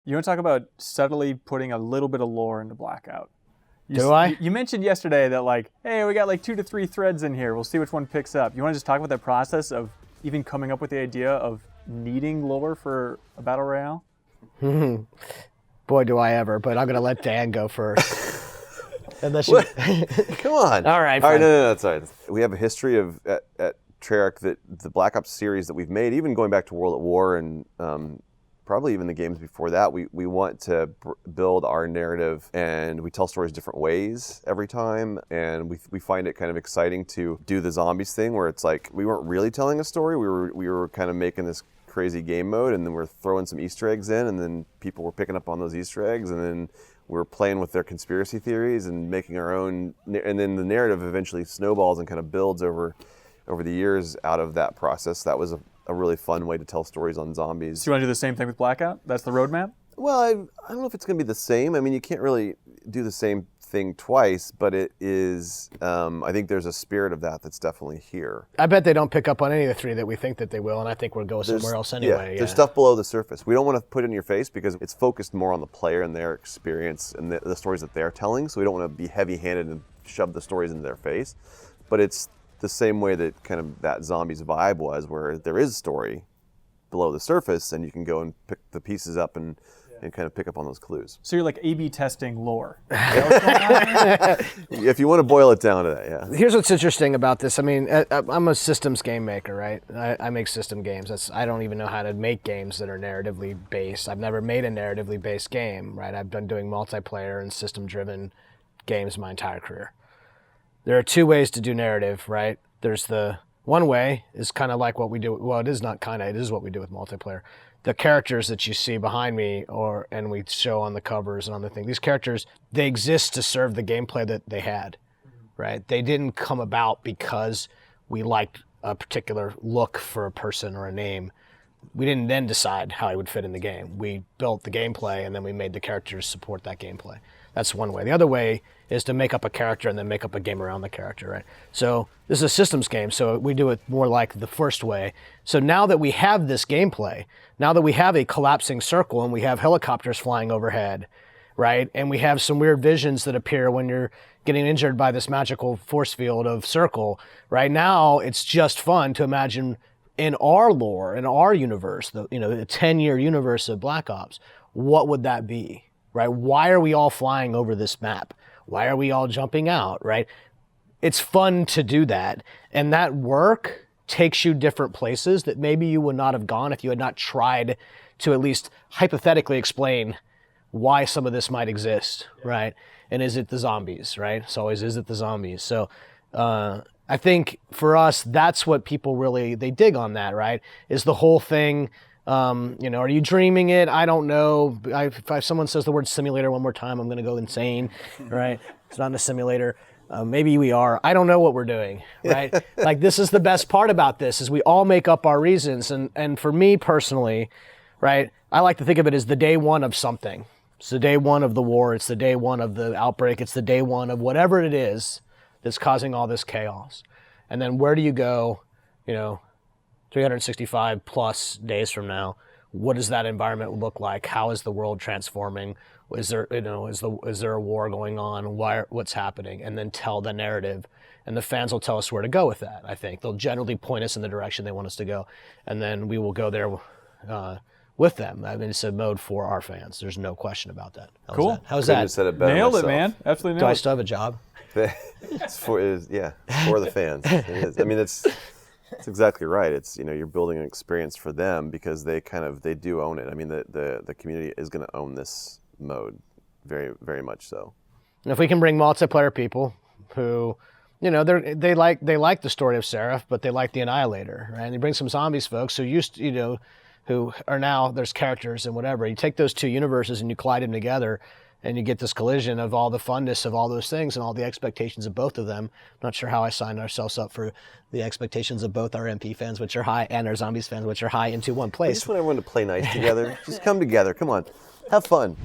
You want to talk about subtly putting a little bit of lore into Blackout? Do I? You mentioned yesterday that like, hey, we got like 2 to 3 threads in here. We'll see which one picks up. You want to just talk about that process of even coming up with the idea of needing lore for a battle royale? Boy, do I ever! But I'm gonna let Dan go first. Unless you... Come on. All right. All right. No. Sorry. We have a history of at Treyarch that the Black Ops series that we've made, even going back to World at War and probably even the games before that, we want to build our narrative, and we tell stories different ways every time, and we find it kind of exciting to do the zombies thing where it's like we weren't really telling a story, we were kind of making this crazy game mode, and then we're throwing some Easter eggs in, and then people were picking up on those Easter eggs, and then we were playing with their conspiracy theories and making our own, and then the narrative eventually snowballs and kind of builds over the years out of that process. That was a really fun way to tell stories on zombies. So you want to do the same thing with Blackout? That's the roadmap? Well, I don't know if it's going to be the same. I mean, you can't really do the same thing twice, but it is, I think there's a spirit of that that's definitely here. I bet they don't pick up on any of the 3 that we think that they will, and I think we'll go somewhere else anyway. There's stuff below the surface. We don't want to put it in your face because it's focused more on the player and their experience and the stories that they're telling, so we don't want to be heavy-handed and shove the stories into their face. But it's the same way that kind of that zombies vibe was, where there is story below the surface and you can go and pick the pieces up and kind of pick up on those clues. So you're like A/B testing lore. If you want to boil it down to that, yeah. Here's what's interesting about this. I mean, I'm a systems game maker, right? I make system games. I don't even know how to make games that are narratively based. I've never made a narratively based game, right? I've been doing multiplayer and system-driven games my entire career. There are 2 ways to do narrative, right? There's the one way is kind of like what we do. Well, it is not kind of. It is what we do with multiplayer. The characters that you see behind me, and we show on the covers and on the thing. These characters, they exist to serve the gameplay that they had, right? They didn't come about because we liked a particular look for a person or a name. We didn't then decide how he would fit in the game. We built the gameplay, and then we made the characters support that gameplay. That's one way. The other way is to make up a character and then make up a game around the character, right? So this is a systems game, so we do it more like the first way. So now that we have this gameplay, now that we have a collapsing circle and we have helicopters flying overhead, right? And we have some weird visions that appear when you're getting injured by this magical force field of circle. Right now, it's just fun to imagine in our lore, in our universe, the 10-year universe of Black Ops, what would that be, right? Why are we all flying over this map? Why are we all jumping out, right? It's fun to do that. And that work takes you different places that maybe you would not have gone if you had not tried to at least hypothetically explain why some of this might exist, right? And is it the zombies, right? It's always, is it the zombies? So I think for us, that's what people really, they dig on that, right? Is the whole thing, are you dreaming it? I don't know. If someone says the word simulator one more time, I'm going to go insane, right? It's not a simulator. Maybe we are. I don't know what we're doing, right? Like, this is the best part about this, is we all make up our reasons. And for me personally, right, I like to think of it as the day one of something. It's the day one of the war. It's the day one of the outbreak. It's the day one of whatever it is that's causing all this chaos. And then where do you go, 365 plus days from now? What does that environment look like? How is the world transforming? Is there, is there a war going on? What's happening? And then tell the narrative. And the fans will tell us where to go with that, I think. They'll generally point us in the direction they want us to go. And then we will go there with them. I mean, it's a mode for our fans. There's no question about that. How's that? Have said it better Nailed myself. it, man. Absolutely Do nailed I it. still have a job? It's for the fans. It is. I mean, it's exactly right. It's, you're building an experience for them because they do own it. I mean, the community is going to own this mode, very, very much so. And if we can bring multiplayer people who, they like the story of Seraph, but they like the Annihilator, right? And you bring some zombies folks who are now, there's characters and whatever. You take those 2 universes and you collide them together, and you get this collision of all the funness of all those things and all the expectations of both of them. I'm not sure how I signed ourselves up for the expectations of both our MP fans, which are high, and our Zombies fans, which are high, into one I place. just want everyone to play nice together. Just come together. Come on. Have fun.